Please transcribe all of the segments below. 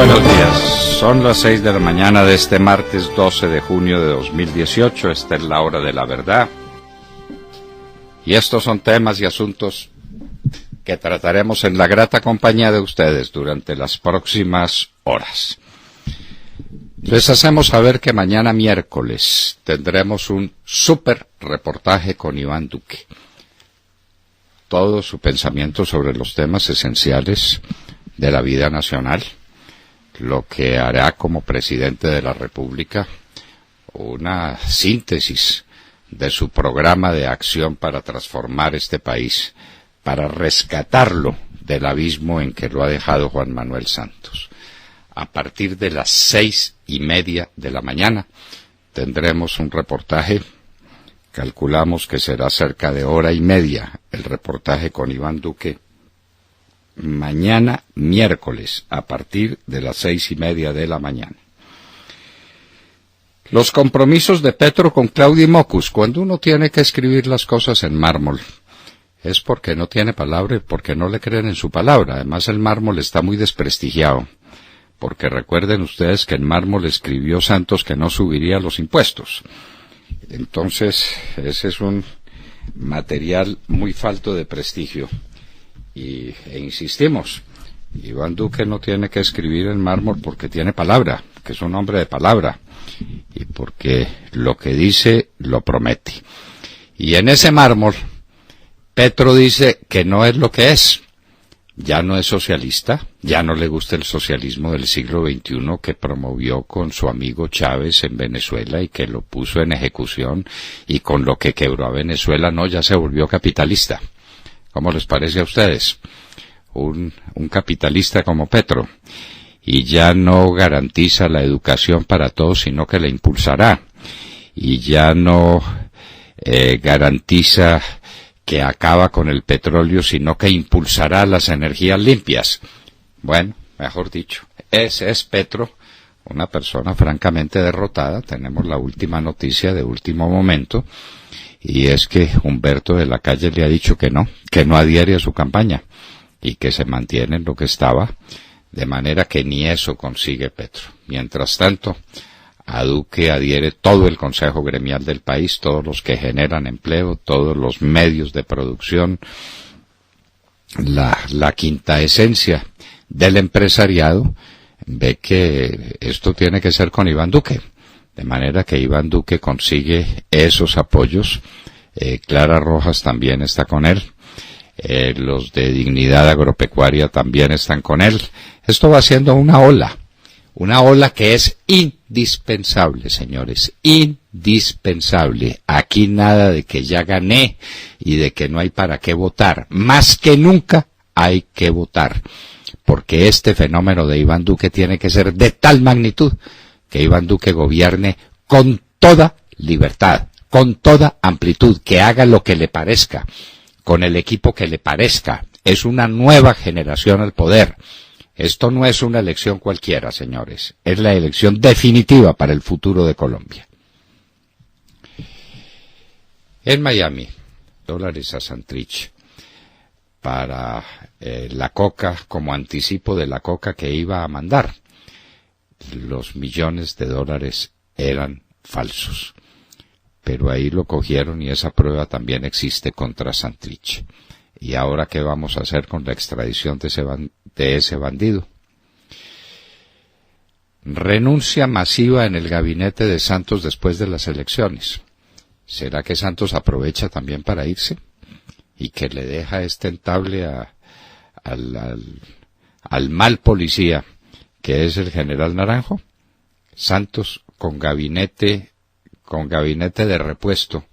Buenos días, son las 6 de la mañana de este martes 12 de junio de 2018, esta es la hora de la verdad. Y estos son temas y asuntos que trataremos en la grata compañía de ustedes durante las próximas horas. Les hacemos saber que mañana miércoles tendremos un súper reportaje con Iván Duque. Todo su pensamiento sobre los temas esenciales de la vida nacional, lo que hará como presidente de la República, una síntesis de su programa de acción para transformar este país, para rescatarlo del abismo en que lo ha dejado Juan Manuel Santos. A partir de las 6:30 de la mañana tendremos un reportaje, calculamos que será cerca de hora y media el reportaje con Iván Duque, mañana miércoles a partir de las 6:30 de la mañana. Los compromisos de Petro con Claudia y Mocus. Cuando uno tiene que escribir las cosas en mármol, es porque no tiene palabra y porque no le creen en su palabra. Además, el mármol está muy desprestigiado, porque recuerden ustedes que en mármol escribió Santos que no subiría los impuestos. Entonces, ese es un material muy falto de prestigio. E insistimos, Iván Duque no tiene que escribir en mármol porque tiene palabra, que es un hombre de palabra, y porque lo que dice lo promete. Y en ese mármol, Petro dice que no es lo que es. Ya no es socialista, ya no le gusta el socialismo del siglo XXI que promovió con su amigo Chávez en Venezuela y que lo puso en ejecución y con lo que quebró a Venezuela. No, ya se volvió capitalista. ¿Cómo les parece a ustedes? Un capitalista como Petro. Y ya no garantiza la educación para todos, sino que la impulsará. Y ya no garantiza que acaba con el petróleo, sino que impulsará las energías limpias. Bueno, mejor dicho, ese es Petro, una persona francamente derrotada. Tenemos la última noticia de último momento, y es que Humberto de la Calle le ha dicho que no adhiere a su campaña, y que se mantiene en lo que estaba, de manera que ni eso consigue Petro. Mientras tanto, a Duque adhiere todo el Consejo Gremial del país, todos los que generan empleo, todos los medios de producción, la quinta esencia del empresariado ve que esto tiene que ser con Iván Duque, de manera que Iván Duque consigue esos apoyos. Clara Rojas también está con él, los de Dignidad Agropecuaria también están con él. Esto va siendo una ola que es indispensable, señores, indispensable. Aquí nada de que ya gané y de que no hay para qué votar. Más que nunca hay que votar, porque este fenómeno de Iván Duque tiene que ser de tal magnitud que Iván Duque gobierne con toda libertad, con toda amplitud, que haga lo que le parezca, con el equipo que le parezca. Es una nueva generación al poder. Esto no es una elección cualquiera, señores. Es la elección definitiva para el futuro de Colombia. En Miami, dólares a Santrich para la coca, como anticipo de la coca que iba a mandar. Los millones de dólares eran falsos. Pero ahí lo cogieron y esa prueba también existe contra Santrich. ¿Y ahora qué vamos a hacer con la extradición de ese bandido? Renuncia masiva en el gabinete de Santos después de las elecciones. ¿Será que Santos aprovecha también para irse? ¿Y que le deja este entable al mal policía que es el general Naranjo? Santos con gabinete de repuesto,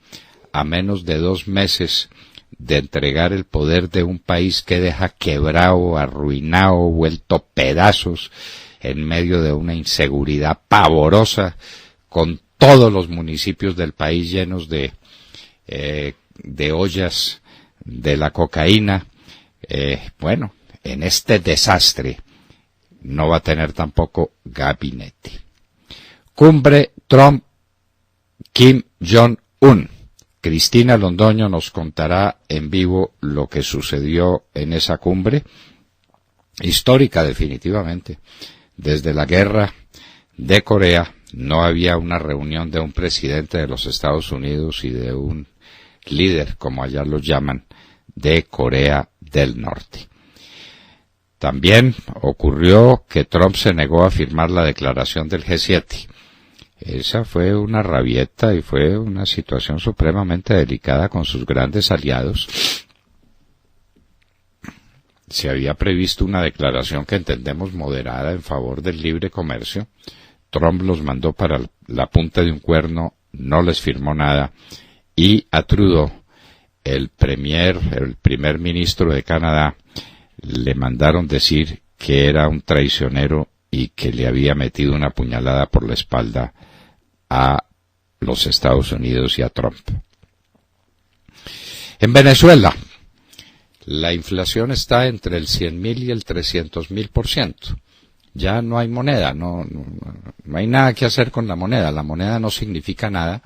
a menos de 2 meses de entregar el poder de un país que deja quebrado, arruinado, vuelto pedazos, en medio de una inseguridad pavorosa, con todos los municipios del país llenos de ollas de la cocaína. Bueno, en este desastre no va a tener tampoco gabinete. Cumbre Trump-Kim Jong-un. Cristina Londoño nos contará en vivo lo que sucedió en esa cumbre, histórica definitivamente, Desde la guerra de Corea no había una reunión de un presidente de los Estados Unidos y de un líder, como allá los llaman, de Corea del Norte. También ocurrió que Trump se negó a firmar la declaración del G7. Esa fue una rabieta y fue una situación supremamente delicada con sus grandes aliados. Se había previsto una declaración que entendemos moderada en favor del libre comercio. Trump los mandó para la punta de un cuerno, no les firmó nada, y a Trudeau, el primer ministro de Canadá, le mandaron decir que era un traicionero y que le había metido una puñalada por la espalda a los Estados Unidos y a Trump. En Venezuela, la inflación está entre el 100.000 y el 300.000%. Ya no hay moneda, no hay nada que hacer con la moneda no significa nada,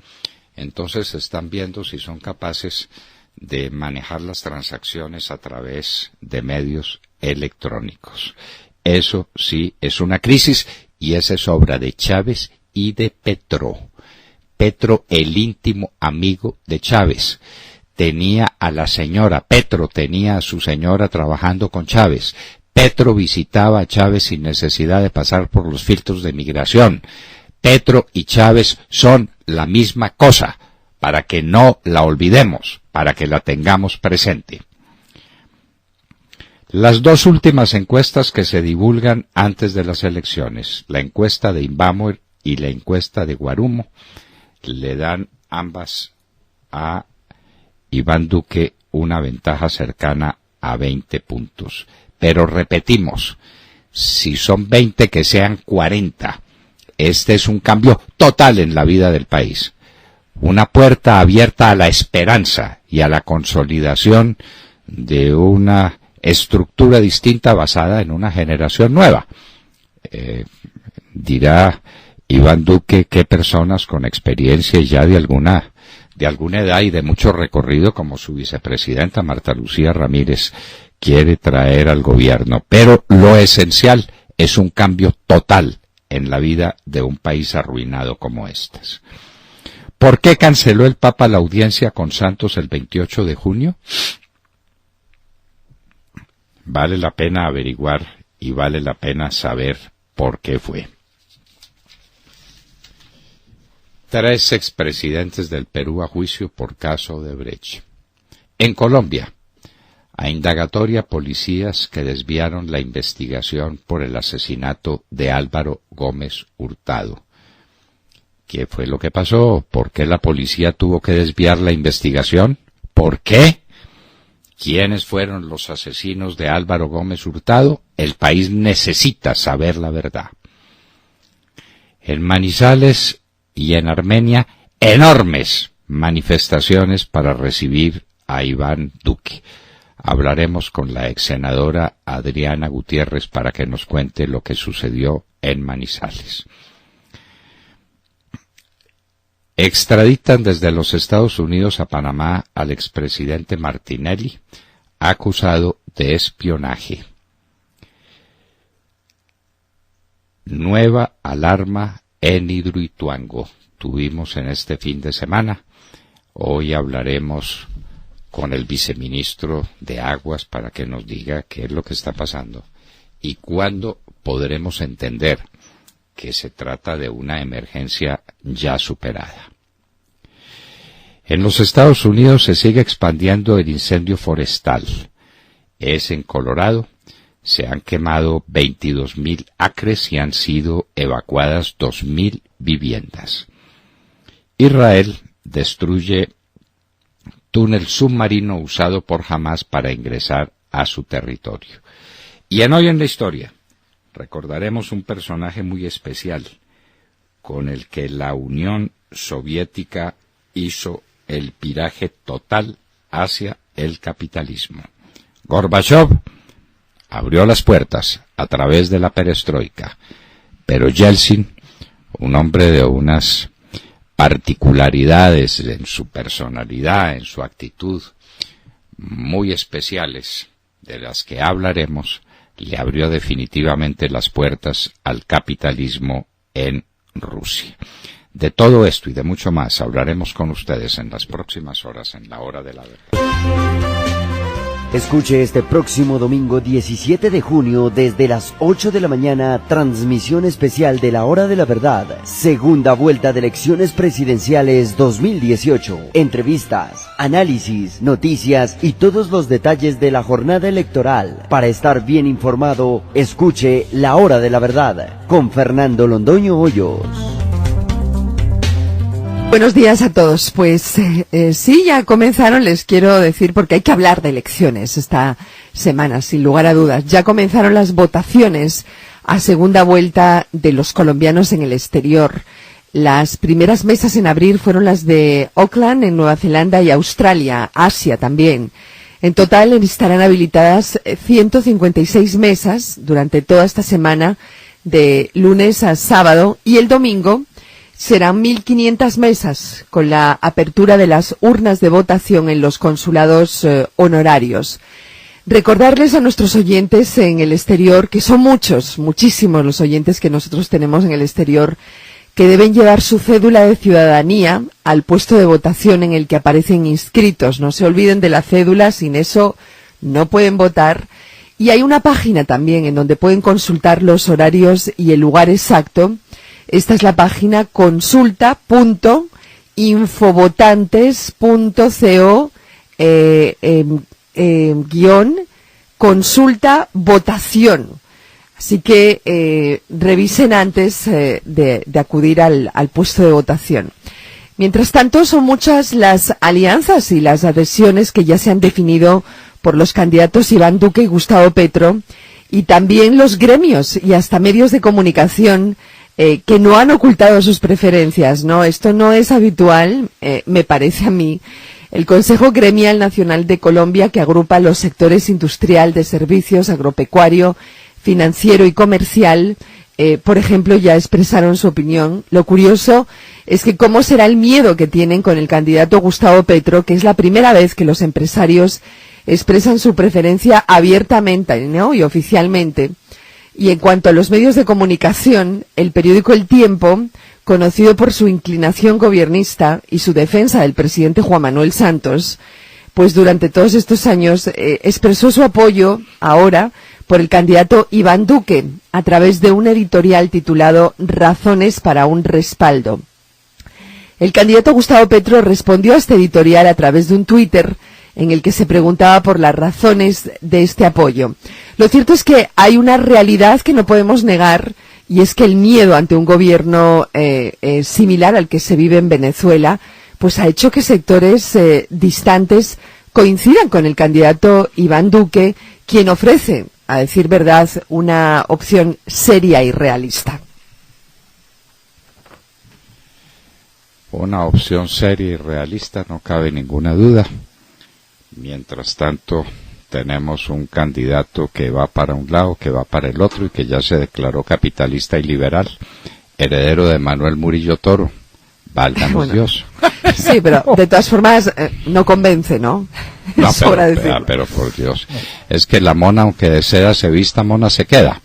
entonces están viendo si son capaces de manejar las transacciones a través de medios electrónicos. Eso sí es una crisis y esa es obra de Chávez y de Petro. Petro, el íntimo amigo de Chávez, tenía a la señora, Petro tenía a su señora trabajando con Chávez. Petro visitaba a Chávez sin necesidad de pasar por los filtros de migración. Petro y Chávez son la misma cosa, para que no la olvidemos, para que la tengamos presente. Las dos últimas encuestas que se divulgan antes de las elecciones, la encuesta de Inbamer y la encuesta de Guarumo, le dan ambas a Iván Duque una ventaja cercana a 20 puntos. Pero repetimos, si son 20 que sean 40. Este es un cambio total en la vida del país. Una puerta abierta a la esperanza y a la consolidación de una estructura distinta basada en una generación nueva. Dirá Iván Duque que personas con experiencia ya de alguna edad y de mucho recorrido, como su vicepresidenta Marta Lucía Ramírez, quiere traer al gobierno. Pero lo esencial es un cambio total en la vida de un país arruinado como este. ¿Por qué canceló el Papa la audiencia con Santos el 28 de junio? Vale la pena averiguar y vale la pena saber por qué fue. 3 expresidentes del Perú a juicio por caso Odebrecht. En Colombia, a indagatoria policías que desviaron la investigación por el asesinato de Álvaro Gómez Hurtado. ¿Qué fue lo que pasó? ¿Por qué la policía tuvo que desviar la investigación? ¿Por qué? ¿Quiénes fueron los asesinos de Álvaro Gómez Hurtado? El país necesita saber la verdad. En Manizales y en Armenia, enormes manifestaciones para recibir a Iván Duque. Hablaremos con la ex senadora Adriana Gutiérrez para que nos cuente lo que sucedió en Manizales. Extraditan desde los Estados Unidos a Panamá al expresidente Martinelli, acusado de espionaje. Nueva alarma en Hidroituango. Tuvimos en este fin de semana. Hoy hablaremos con el viceministro de Aguas para que nos diga qué es lo que está pasando y cuándo podremos entender que se trata de una emergencia ya superada. En los Estados Unidos se sigue expandiendo el incendio forestal. Es en Colorado. Se han quemado 22.000 acres y han sido evacuadas 2.000 viviendas. Israel destruye túnel submarino usado por Hamás para ingresar a su territorio. Y en Hoy en la Historia recordaremos un personaje muy especial con el que la Unión Soviética hizo el viraje total hacia el capitalismo. Gorbachov abrió las puertas a través de la perestroika, pero Yeltsin, un hombre de unas particularidades en su personalidad, en su actitud, muy especiales, de las que hablaremos, le abrió definitivamente las puertas al capitalismo en Rusia. De todo esto y de mucho más hablaremos con ustedes en las próximas horas en La Hora de la Verdad. Escuche este próximo domingo 17 de junio desde las 8 de la mañana, transmisión especial de La Hora de la Verdad, segunda vuelta de elecciones presidenciales 2018. Entrevistas, análisis, noticias y todos los detalles de la jornada electoral. Para estar bien informado, escuche La Hora de la Verdad con Fernando Londoño Hoyos. Buenos días a todos. Pues sí, ya comenzaron, les quiero decir, porque hay que hablar de elecciones esta semana, sin lugar a dudas. Ya comenzaron las votaciones a segunda vuelta de los colombianos en el exterior. Las primeras mesas en abrir fueron las de Auckland, en Nueva Zelanda, y Australia, Asia también. En total estarán habilitadas 156 mesas durante toda esta semana, de lunes a sábado, y el domingo serán 1.500 mesas con la apertura de las urnas de votación en los consulados honorarios. Recordarles a nuestros oyentes en el exterior, que son muchos, muchísimos los oyentes que nosotros tenemos en el exterior, que deben llevar su cédula de ciudadanía al puesto de votación en el que aparecen inscritos. No se olviden de la cédula, sin eso no pueden votar. Y hay una página también en donde pueden consultar los horarios y el lugar exacto. Esta es la página consulta.infovotantes.co consulta votación. Así que revisen antes de acudir al puesto de votación. Mientras tanto, son muchas las alianzas y las adhesiones que ya se han definido por los candidatos Iván Duque y Gustavo Petro, y también los gremios y hasta medios de comunicación que no han ocultado sus preferencias, ¿no? Esto no es habitual, me parece a mí. El Consejo Gremial Nacional de Colombia, que agrupa los sectores industrial, de servicios, agropecuario, financiero y comercial, por ejemplo, ya expresaron su opinión. Lo curioso es que cómo será el miedo que tienen con el candidato Gustavo Petro, que es la primera vez que los empresarios expresan su preferencia abiertamente, ¿no?, y oficialmente. Y en cuanto a los medios de comunicación, el periódico El Tiempo, conocido por su inclinación gobiernista y su defensa del presidente Juan Manuel Santos, pues durante todos estos años expresó su apoyo ahora por el candidato Iván Duque a través de un editorial titulado Razones para un respaldo. El candidato Gustavo Petro respondió a este editorial a través de un Twitter en el que se preguntaba por las razones de este apoyo. Lo cierto es que hay una realidad que no podemos negar, y es que el miedo ante un gobierno similar al que se vive en Venezuela, pues ha hecho que sectores distantes coincidan con el candidato Iván Duque, quien ofrece, a decir verdad, una opción seria y realista. Una opción seria y realista, no cabe ninguna duda. Mientras tanto, tenemos un candidato que va para un lado, que va para el otro y que ya se declaró capitalista y liberal, heredero de Manuel Murillo Toro. Válganos bueno, Dios. Sí, pero de todas formas no convence, ¿no? No, pero por Dios. Es que la mona, aunque de seda se vista, mona se queda.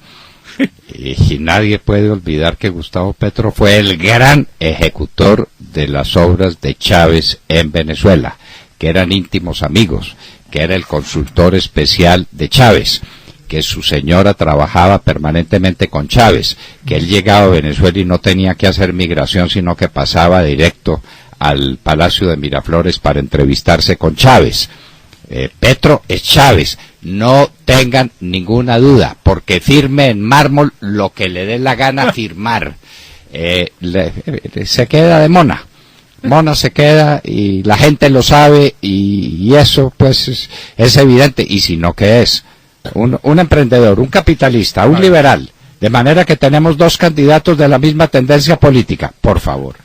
Y nadie puede olvidar que Gustavo Petro fue el gran ejecutor de las obras de Chávez en Venezuela, que eran íntimos amigos, que era el consultor especial de Chávez, que su señora trabajaba permanentemente con Chávez, que él llegaba a Venezuela y no tenía que hacer migración, sino que pasaba directo al Palacio de Miraflores para entrevistarse con Chávez. Petro es Chávez, no tengan ninguna duda, porque firme en mármol lo que le dé la gana firmar. Se queda de mona. Mona se queda y la gente lo sabe y eso pues es evidente. Y si no, ¿qué es? Un emprendedor, un capitalista, un liberal. De manera que tenemos dos candidatos de la misma tendencia política. Por favor.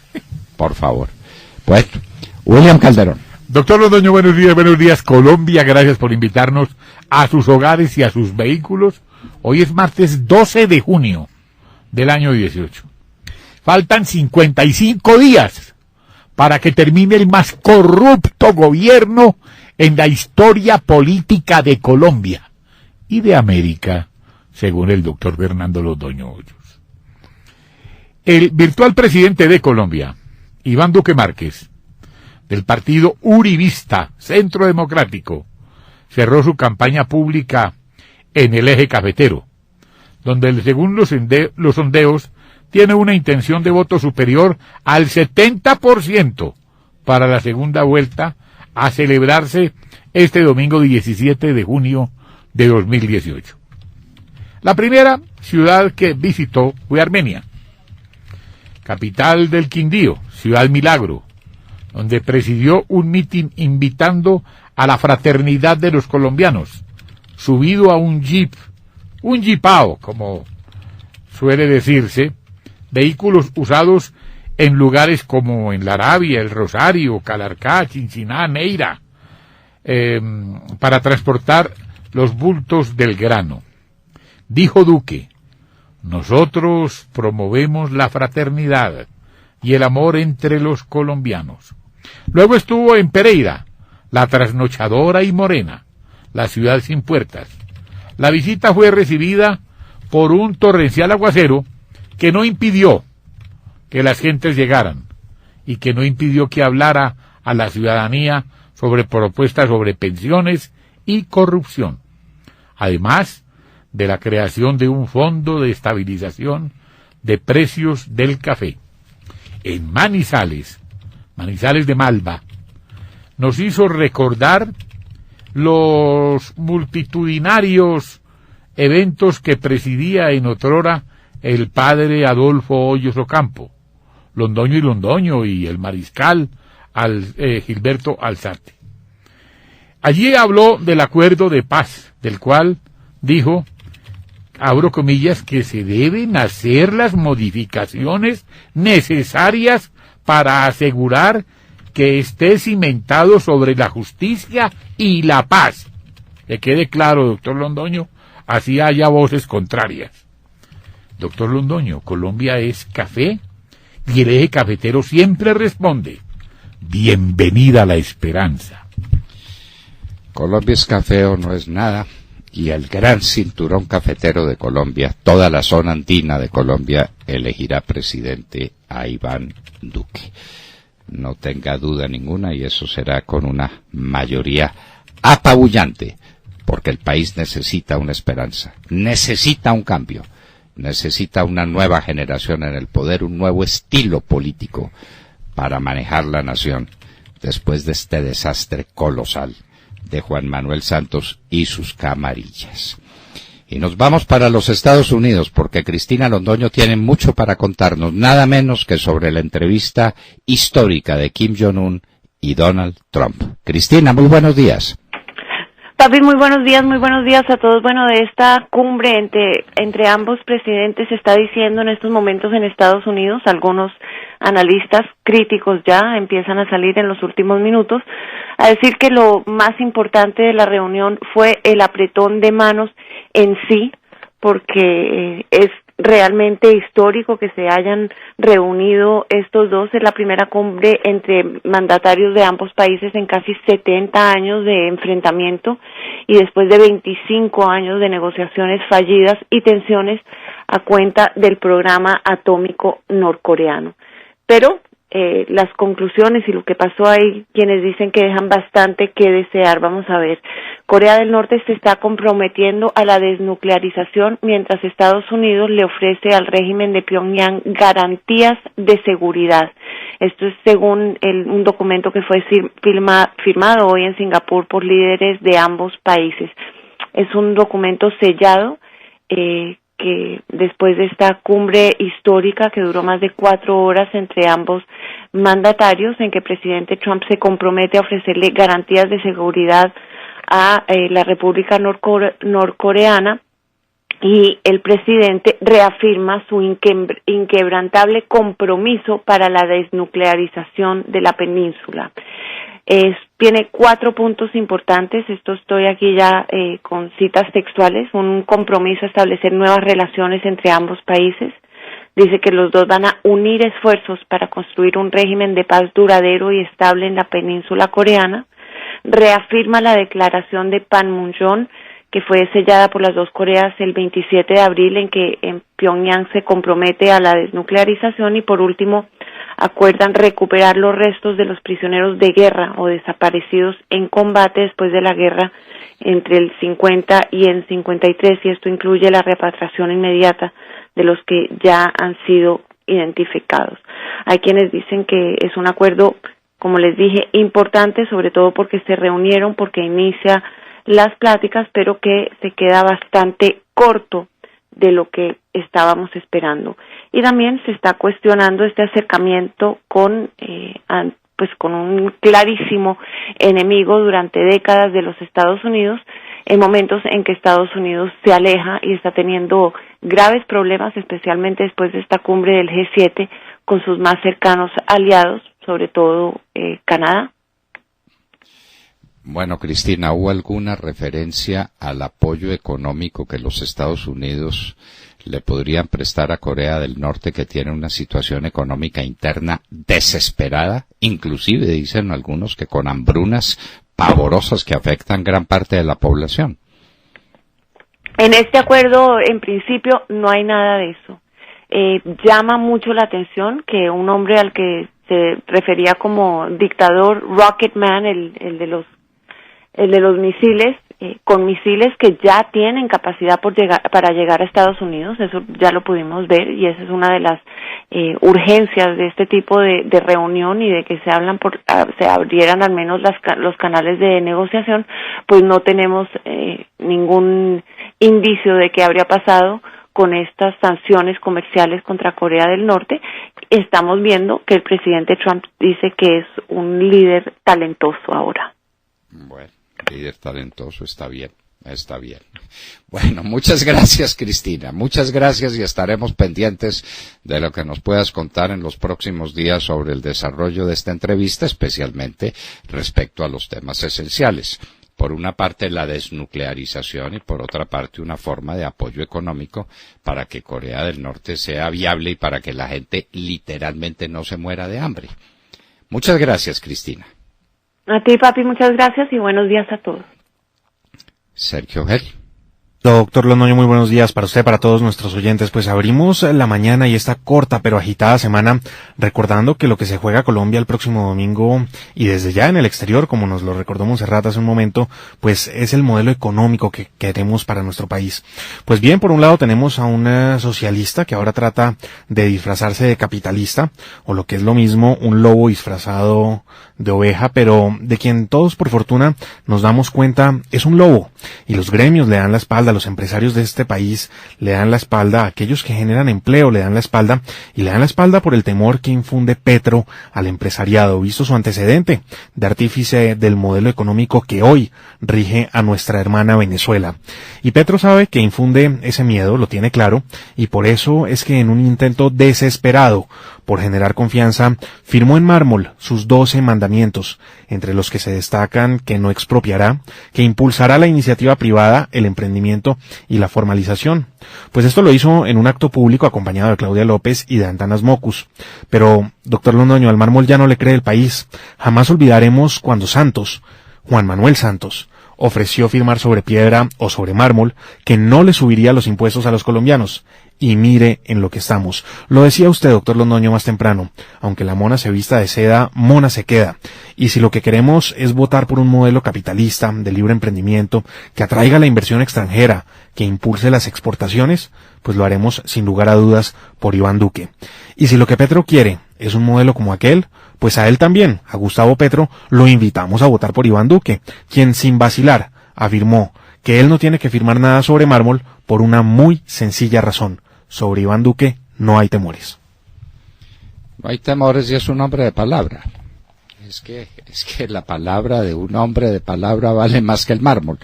Bueno, William Calderón. Doctor Londoño, buenos días Colombia, gracias por invitarnos a sus hogares y a sus vehículos. Hoy es martes 12 de junio del año 18. Faltan 55 días para que termine el más corrupto gobierno en la historia política de Colombia y de América según el doctor Fernando Londoño Hoyos. El virtual presidente de Colombia, Iván Duque Márquez, del partido uribista Centro Democrático, cerró su campaña pública en el eje cafetero, donde según los sondeos tiene una intención de voto superior al 70% para la segunda vuelta a celebrarse este domingo 17 de junio de 2018. La primera ciudad que visitó fue Armenia, capital del Quindío, Ciudad Milagro, donde presidió un mitin invitando a la fraternidad de los colombianos, subido a un jeepao, como suele decirse, vehículos usados en lugares como en La Arabia, El Rosario, Calarcá, Chinchiná, Neira, para transportar los bultos del grano. Dijo Duque: nosotros promovemos la fraternidad y el amor entre los colombianos. Luego estuvo en Pereira, la trasnochadora y morena, la ciudad sin puertas. La visita fue recibida por un torrencial aguacero que no impidió que las gentes llegaran y que no impidió que hablara a la ciudadanía sobre propuestas sobre pensiones y corrupción, además de la creación de un fondo de estabilización de precios del café. En Manizales de Malva, nos hizo recordar los multitudinarios eventos que presidía en otrora el padre Adolfo Hoyos Ocampo, Londoño y Londoño, y el mariscal Gilberto Alzate. Allí habló del acuerdo de paz, del cual dijo, abro comillas, que se deben hacer las modificaciones necesarias para asegurar que esté cimentado sobre la justicia y la paz. Que quede claro, doctor Londoño, así haya voces contrarias. Doctor Londoño, Colombia es café y el eje cafetero siempre responde: bienvenida a la esperanza. Colombia es café o no es nada, y el gran cinturón cafetero de Colombia, toda la zona andina de Colombia, elegirá presidente a Iván Duque. No tenga duda ninguna, y eso será con una mayoría apabullante, porque el país necesita una esperanza, necesita un cambio, necesita una nueva generación en el poder, un nuevo estilo político para manejar la nación después de este desastre colosal de Juan Manuel Santos y sus camarillas. Y nos vamos para los Estados Unidos, porque Cristina Londoño tiene mucho para contarnos, nada menos que sobre la entrevista histórica de Kim Jong-un y Donald Trump. Cristina, muy buenos días. Papi, muy buenos días a todos. Bueno, de esta cumbre entre ambos presidentes se está diciendo en estos momentos en Estados Unidos, algunos analistas críticos ya empiezan a salir en los últimos minutos, a decir que lo más importante de la reunión fue el apretón de manos en sí, porque es realmente histórico que se hayan reunido estos dos. Es la primera cumbre entre mandatarios de ambos países en casi 70 años de enfrentamiento y después de 25 años de negociaciones fallidas y tensiones a cuenta del programa atómico norcoreano. Pero las conclusiones y lo que pasó ahí, quienes dicen que dejan bastante que desear. Vamos a ver. Corea del Norte se está comprometiendo a la desnuclearización, mientras Estados Unidos le ofrece al régimen de Pyongyang garantías de seguridad. Esto es según un documento que fue firmado hoy en Singapur por líderes de ambos países. Es un documento sellado que después de esta cumbre histórica que duró más de 4 horas entre ambos mandatarios, en que el presidente Trump se compromete a ofrecerle garantías de seguridad a la República Norcoreana, y el presidente reafirma su inquebrantable compromiso para la desnuclearización de la península. Tiene 4 puntos importantes. Esto estoy aquí ya con citas textuales. Un compromiso a establecer nuevas relaciones entre ambos países. Dice que los dos van a unir esfuerzos para construir un régimen de paz duradero y estable en la península coreana. Reafirma la declaración de Panmunjom, que fue sellada por las dos Coreas el 27 de abril, en que en Pyongyang se compromete a la desnuclearización, y por último acuerdan recuperar los restos de los prisioneros de guerra o desaparecidos en combate después de la guerra entre el 50 y el 53, y esto incluye la repatriación inmediata de los que ya han sido identificados. Hay quienes dicen que es un acuerdo, como les dije, importante, sobre todo porque se reunieron, porque inicia las pláticas, pero que se queda bastante corto de lo que estábamos esperando. Y también se está cuestionando este acercamiento con un clarísimo enemigo durante décadas de los Estados Unidos, en momentos en que Estados Unidos se aleja y está teniendo graves problemas, especialmente después de esta cumbre del G7, con sus más cercanos aliados, sobre todo Canadá. Bueno, Cristina, ¿hubo alguna referencia al apoyo económico que los Estados Unidos le podrían prestar a Corea del Norte, que tiene una situación económica interna desesperada? Inclusive dicen algunos que con hambrunas pavorosas que afectan gran parte de la población. En este acuerdo, en principio, no hay nada de eso. Llama mucho la atención que un hombre al que se refería como dictador, Rocket Man, el de los misiles, con misiles que ya tienen capacidad para llegar a Estados Unidos, eso ya lo pudimos ver, y esa es una de las urgencias de este tipo de reunión, y de que se abrieran al menos los canales de negociación. Pues no tenemos ningún indicio de qué habría pasado con estas sanciones comerciales contra Corea del Norte. Estamos viendo que el presidente Trump dice que es un líder talentoso ahora. Bueno, líder talentoso, está bien. Bueno, muchas gracias, Cristina, muchas gracias, y estaremos pendientes de lo que nos puedas contar en los próximos días sobre el desarrollo de esta entrevista, especialmente respecto a los temas esenciales. Por una parte, la desnuclearización, y por otra parte, una forma de apoyo económico para que Corea del Norte sea viable y para que la gente literalmente no se muera de hambre. Muchas gracias, Cristina. A ti, papi, muchas gracias y buenos días a todos. Sergio Gel. Doctor Londoño, muy buenos días para usted, para todos nuestros oyentes. Pues abrimos la mañana y esta corta pero agitada semana recordando que lo que se juega Colombia el próximo domingo, y desde ya en el exterior, como nos lo recordó Montserrat hace un momento, pues es el modelo económico que queremos para nuestro país. Pues bien, por un lado tenemos a una socialista que ahora trata de disfrazarse de capitalista, o lo que es lo mismo, un lobo disfrazado de oveja, pero de quien todos por fortuna nos damos cuenta es un lobo, y los gremios le dan la espalda, los empresarios de este país le dan la espalda, a aquellos que generan empleo le dan la espalda, y le dan la espalda por el temor que infunde Petro al empresariado, visto su antecedente de artífice del modelo económico que hoy rige a nuestra hermana Venezuela. Y Petro sabe que infunde ese miedo, lo tiene claro, y por eso es que en un intento desesperado por generar confianza, firmó en mármol sus 12 mandamientos, entre los que se destacan que no expropiará, que impulsará la iniciativa privada, el emprendimiento y la formalización. Pues esto lo hizo en un acto público acompañado de Claudia López y de Antanas Mocus. Pero, doctor Londoño, al mármol ya no le cree el país. Jamás olvidaremos cuando Santos, Juan Manuel Santos, ofreció firmar sobre piedra o sobre mármol que no le subiría los impuestos a los colombianos. Y mire en lo que estamos. Lo decía usted, doctor Londoño, más temprano. Aunque la mona se vista de seda, mona se queda. Y si lo que queremos es votar por un modelo capitalista, de libre emprendimiento, que atraiga la inversión extranjera, que impulse las exportaciones, pues lo haremos sin lugar a dudas por Iván Duque. Y si lo que Petro quiere es un modelo como aquel, pues a él también, a Gustavo Petro, lo invitamos a votar por Iván Duque, quien sin vacilar afirmó que él no tiene que firmar nada sobre mármol por una muy sencilla razón. Sobre Iván Duque no hay temores. No hay temores, y es un hombre de palabra. Es que la palabra de un hombre de palabra vale más que el mármol.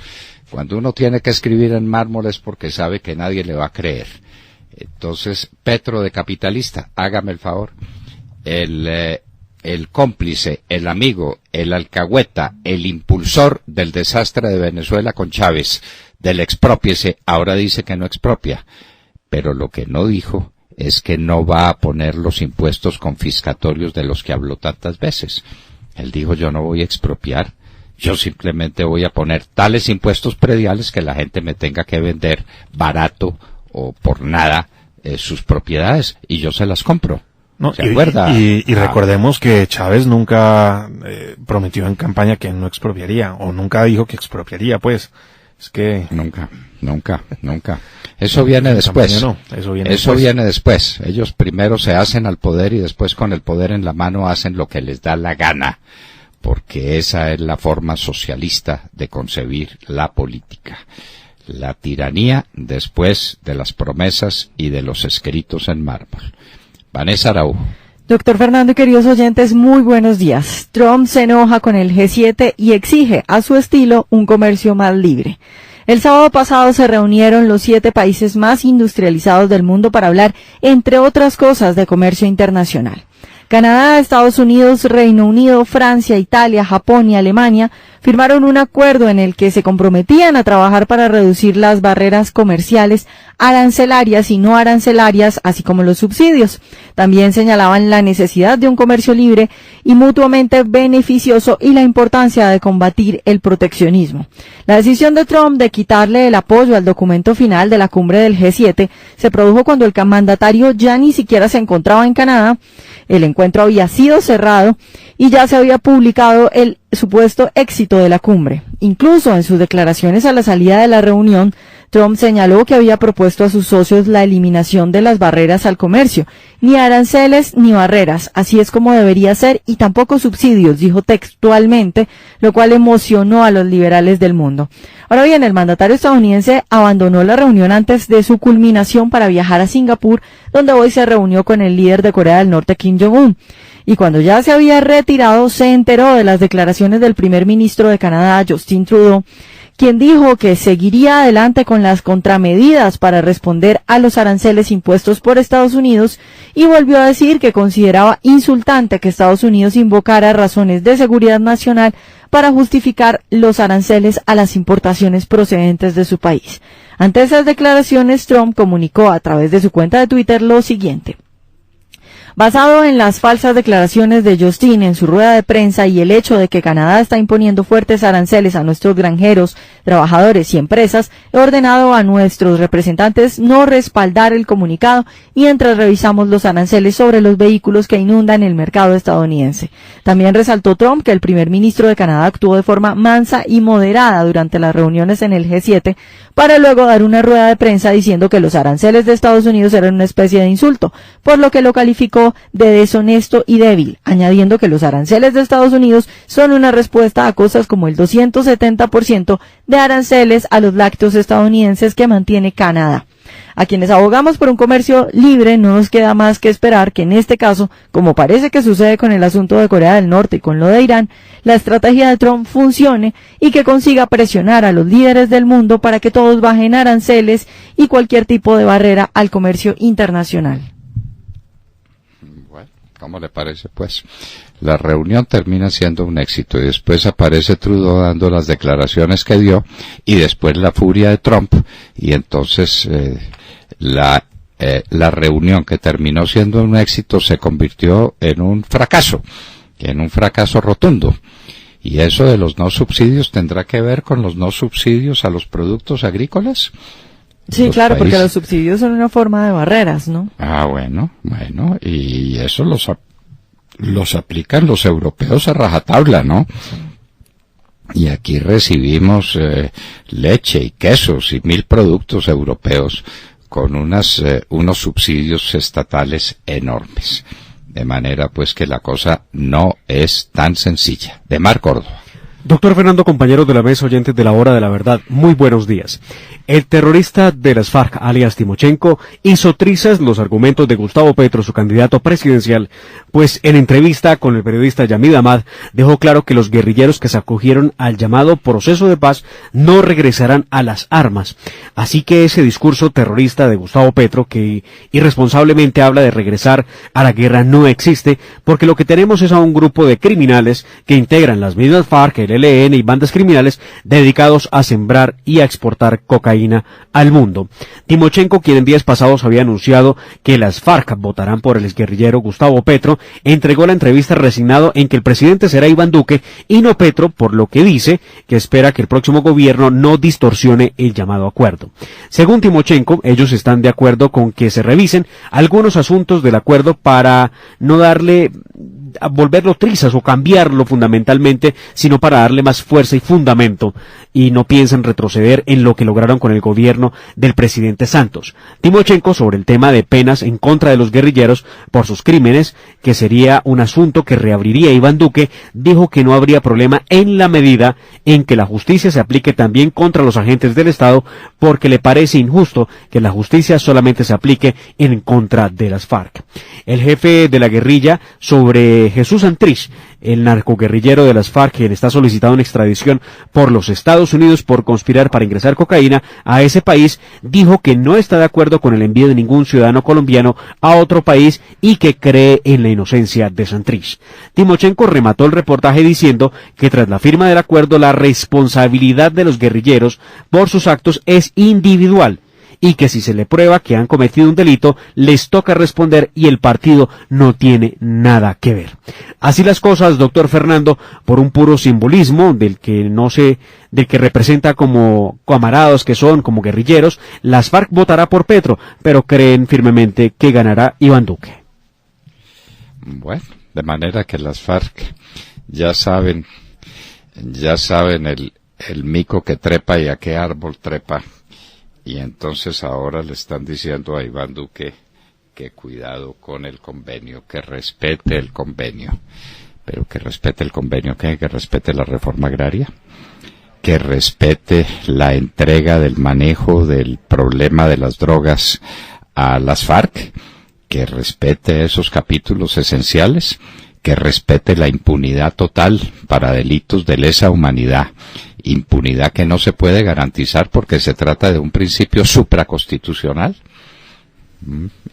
Cuando uno tiene que escribir en mármol es porque sabe que nadie le va a creer. Entonces, Petro de capitalista, hágame el favor. El cómplice, el amigo, el alcahueta, el impulsor del desastre de Venezuela con Chávez, del exprópiese, ahora dice que no expropia. Pero lo que no dijo es que no va a poner los impuestos confiscatorios de los que habló tantas veces. Él dijo, yo no voy a expropiar, yo simplemente voy a poner tales impuestos prediales que la gente me tenga que vender barato o por nada sus propiedades y yo se las compro. No, ¿Se acuerda? Y recordemos que Chávez nunca prometió en campaña que no expropiaría, o nunca dijo que expropiaría, pues. Es que... Nunca. Eso viene después. No, eso viene después. Ellos primero se hacen al poder y después con el poder en la mano hacen lo que les da la gana. Porque esa es la forma socialista de concebir la política. La tiranía después de las promesas y de los escritos en mármol. Vanessa Araujo. Doctor Fernando y queridos oyentes, muy buenos días. Trump se enoja con el G7 y exige, a su estilo, un comercio más libre. El sábado pasado se reunieron los 7 países más industrializados del mundo para hablar, entre otras cosas, de comercio internacional. Canadá, Estados Unidos, Reino Unido, Francia, Italia, Japón y Alemania firmaron un acuerdo en el que se comprometían a trabajar para reducir las barreras comerciales, arancelarias y no arancelarias, así como los subsidios. También señalaban la necesidad de un comercio libre y mutuamente beneficioso y la importancia de combatir el proteccionismo. La decisión de Trump de quitarle el apoyo al documento final de la cumbre del G7 se produjo cuando el mandatario ya ni siquiera se encontraba en Canadá. El encuentro había sido cerrado y ya se había publicado el supuesto éxito de la cumbre. Incluso en sus declaraciones a la salida de la reunión, Trump señaló que había propuesto a sus socios la eliminación de las barreras al comercio. Ni aranceles ni barreras, así es como debería ser, y tampoco subsidios, dijo textualmente, lo cual emocionó a los liberales del mundo. Ahora bien, el mandatario estadounidense abandonó la reunión antes de su culminación para viajar a Singapur, donde hoy se reunió con el líder de Corea del Norte, Kim Jong-un. Y cuando ya se había retirado, se enteró de las declaraciones del primer ministro de Canadá, Justin Trudeau, quien dijo que seguiría adelante con las contramedidas para responder a los aranceles impuestos por Estados Unidos y volvió a decir que consideraba insultante que Estados Unidos invocara razones de seguridad nacional para justificar los aranceles a las importaciones procedentes de su país. Ante esas declaraciones, Trump comunicó a través de su cuenta de Twitter lo siguiente. Basado en las falsas declaraciones de Justin en su rueda de prensa y el hecho de que Canadá está imponiendo fuertes aranceles a nuestros granjeros, trabajadores y empresas, he ordenado a nuestros representantes no respaldar el comunicado mientras revisamos los aranceles sobre los vehículos que inundan el mercado estadounidense. También resaltó Trump que el primer ministro de Canadá actuó de forma mansa y moderada durante las reuniones en el G7 para luego dar una rueda de prensa diciendo que los aranceles de Estados Unidos eran una especie de insulto, por lo que lo calificó de deshonesto y débil, añadiendo que los aranceles de Estados Unidos son una respuesta a cosas como el 270% de aranceles a los lácteos estadounidenses que mantiene Canadá. A quienes abogamos por un comercio libre no nos queda más que esperar que en este caso, como parece que sucede con el asunto de Corea del Norte y con lo de Irán, la estrategia de Trump funcione y que consiga presionar a los líderes del mundo para que todos bajen aranceles y cualquier tipo de barrera al comercio internacional. ¿Cómo le parece, pues? La reunión termina siendo un éxito y después aparece Trudeau dando las declaraciones que dio y después la furia de Trump y entonces la reunión que terminó siendo un éxito se convirtió en un fracaso rotundo. ¿Y eso de los no subsidios tendrá que ver con los no subsidios a los productos agrícolas? Sí, claro, porque los subsidios son una forma de barreras, ¿no? Ah, bueno, y eso los aplican los europeos a rajatabla, ¿no? Y aquí recibimos leche y quesos y 1000 productos europeos con unos subsidios estatales enormes. De manera, pues, que la cosa no es tan sencilla. De Mar Córdoba. Doctor Fernando, compañeros de la mesa, oyentes de la Hora de la Verdad, muy buenos días. El terrorista de las FARC, alias Timochenko, hizo trizas los argumentos de Gustavo Petro, su candidato presidencial, pues en entrevista con el periodista Yamid Ahmad dejó claro que los guerrilleros que se acogieron al llamado proceso de paz no regresarán a las armas. Así que ese discurso terrorista de Gustavo Petro, que irresponsablemente habla de regresar a la guerra, no existe, porque lo que tenemos es a un grupo de criminales que integran las mismas FARC, el ELN y bandas criminales dedicados a sembrar y a exportar cocaína al mundo. Timochenko, quien en días pasados había anunciado que las FARC votarán por el exguerrillero Gustavo Petro, entregó la entrevista resignado en que el presidente será Iván Duque y no Petro, por lo que dice que espera que el próximo gobierno no distorsione el llamado acuerdo. Según Timochenko, ellos están de acuerdo con que se revisen algunos asuntos del acuerdo para no a volverlo trizas o cambiarlo fundamentalmente, sino para darle más fuerza y fundamento, y no piensan retroceder en lo que lograron con el gobierno del presidente Santos. Timochenko, sobre el tema de penas en contra de los guerrilleros por sus crímenes, que sería un asunto que reabriría Iván Duque, dijo que no habría problema en la medida en que la justicia se aplique también contra los agentes del Estado, porque le parece injusto que la justicia solamente se aplique en contra de las FARC. El jefe de la guerrilla, sobre Jesús Santrich, el narcoguerrillero de las FARC, quien está solicitado en extradición por los Estados Unidos por conspirar para ingresar cocaína a ese país, dijo que no está de acuerdo con el envío de ningún ciudadano colombiano a otro país y que cree en la inocencia de Santrich. Timochenko remató el reportaje diciendo que tras la firma del acuerdo la responsabilidad de los guerrilleros por sus actos es individual, y que si se le prueba que han cometido un delito, les toca responder y el partido no tiene nada que ver. Así las cosas, doctor Fernando, por un puro simbolismo del que representa como camaradas que son, como guerrilleros, las FARC votará por Petro, pero creen firmemente que ganará Iván Duque. Bueno, de manera que las FARC ya saben el mico que trepa y a qué árbol trepa. Y entonces ahora le están diciendo a Iván Duque que cuidado con el convenio, que respete el convenio. Pero que respete el convenio, ¿qué? Que respete la reforma agraria, que respete la entrega del manejo del problema de las drogas a las FARC, que respete esos capítulos esenciales, que respete la impunidad total para delitos de lesa humanidad. Impunidad que no se puede garantizar porque se trata de un principio supraconstitucional.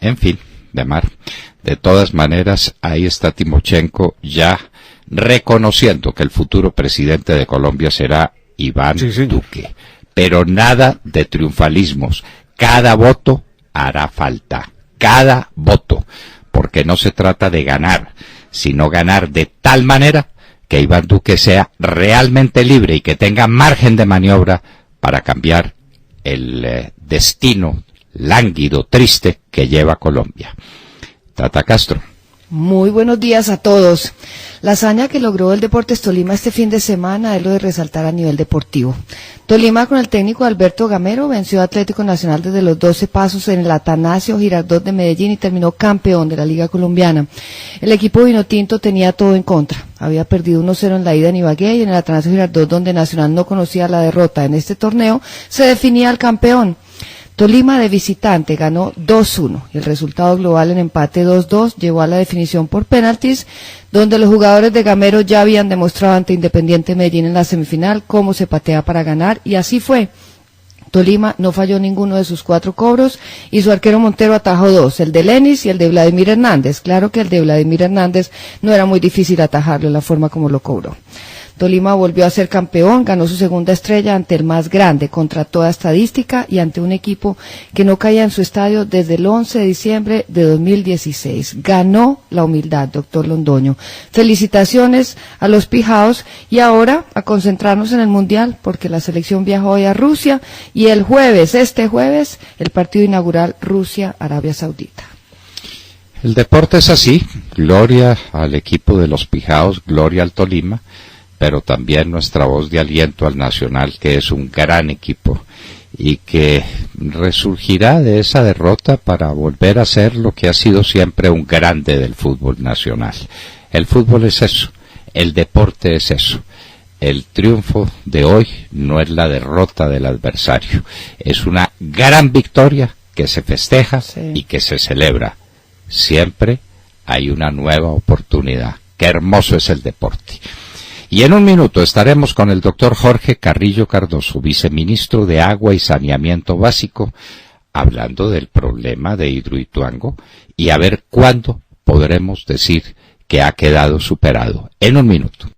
En fin, de todas maneras, ahí está Timochenko ya reconociendo que el futuro presidente de Colombia será Iván Duque. Pero nada de triunfalismos. Cada voto hará falta. Cada voto. Porque no se trata de ganar, sino ganar de tal manera que Iván Duque sea realmente libre y que tenga margen de maniobra para cambiar el destino lánguido, triste que lleva Colombia. Tata Castro. Muy buenos días a todos. La hazaña que logró el Deportes Tolima este fin de semana es lo de resaltar a nivel deportivo. Tolima, con el técnico Alberto Gamero, venció a Atlético Nacional desde los 12 pasos en el Atanasio Girardot de Medellín y terminó campeón de la Liga Colombiana. El equipo vinotinto tenía todo en contra. Había perdido 1-0 en la ida en Ibagué y en el Atanasio Girardot, donde Nacional no conocía la derrota en este torneo, se definía el campeón. Tolima de visitante ganó 2-1 y el resultado global en empate 2-2 llevó a la definición por penaltis, donde los jugadores de Gamero ya habían demostrado ante Independiente Medellín en la semifinal cómo se patea para ganar, y así fue. Tolima no falló ninguno de sus 4 cobros y su arquero Montero atajó 2, el de Lenis y el de Vladimir Hernández. Claro que el de Vladimir Hernández no era muy difícil atajarlo en la forma como lo cobró. Tolima volvió a ser campeón, ganó su segunda estrella ante el más grande, contra toda estadística, y ante un equipo que no caía en su estadio desde el 11 de diciembre de 2016. Ganó la humildad, doctor Londoño. Felicitaciones a los pijaos, y ahora a concentrarnos en el Mundial, porque la selección viajó hoy a Rusia, y el jueves, este jueves, el partido inaugural Rusia-Arabia Saudita. El deporte es así, gloria al equipo de los pijaos, gloria al Tolima, pero también nuestra voz de aliento al Nacional, que es un gran equipo y que resurgirá de esa derrota para volver a ser lo que ha sido siempre un grande del fútbol nacional. El fútbol es eso, el deporte es eso. El triunfo de hoy no es la derrota del adversario, es una gran victoria que se festeja y que se celebra. Siempre hay una nueva oportunidad. Qué hermoso es el deporte. Y en un minuto estaremos con el doctor Jorge Carrillo Cardoso, viceministro de Agua y Saneamiento Básico, hablando del problema de Hidroituango y a ver cuándo podremos decir que ha quedado superado. En un minuto.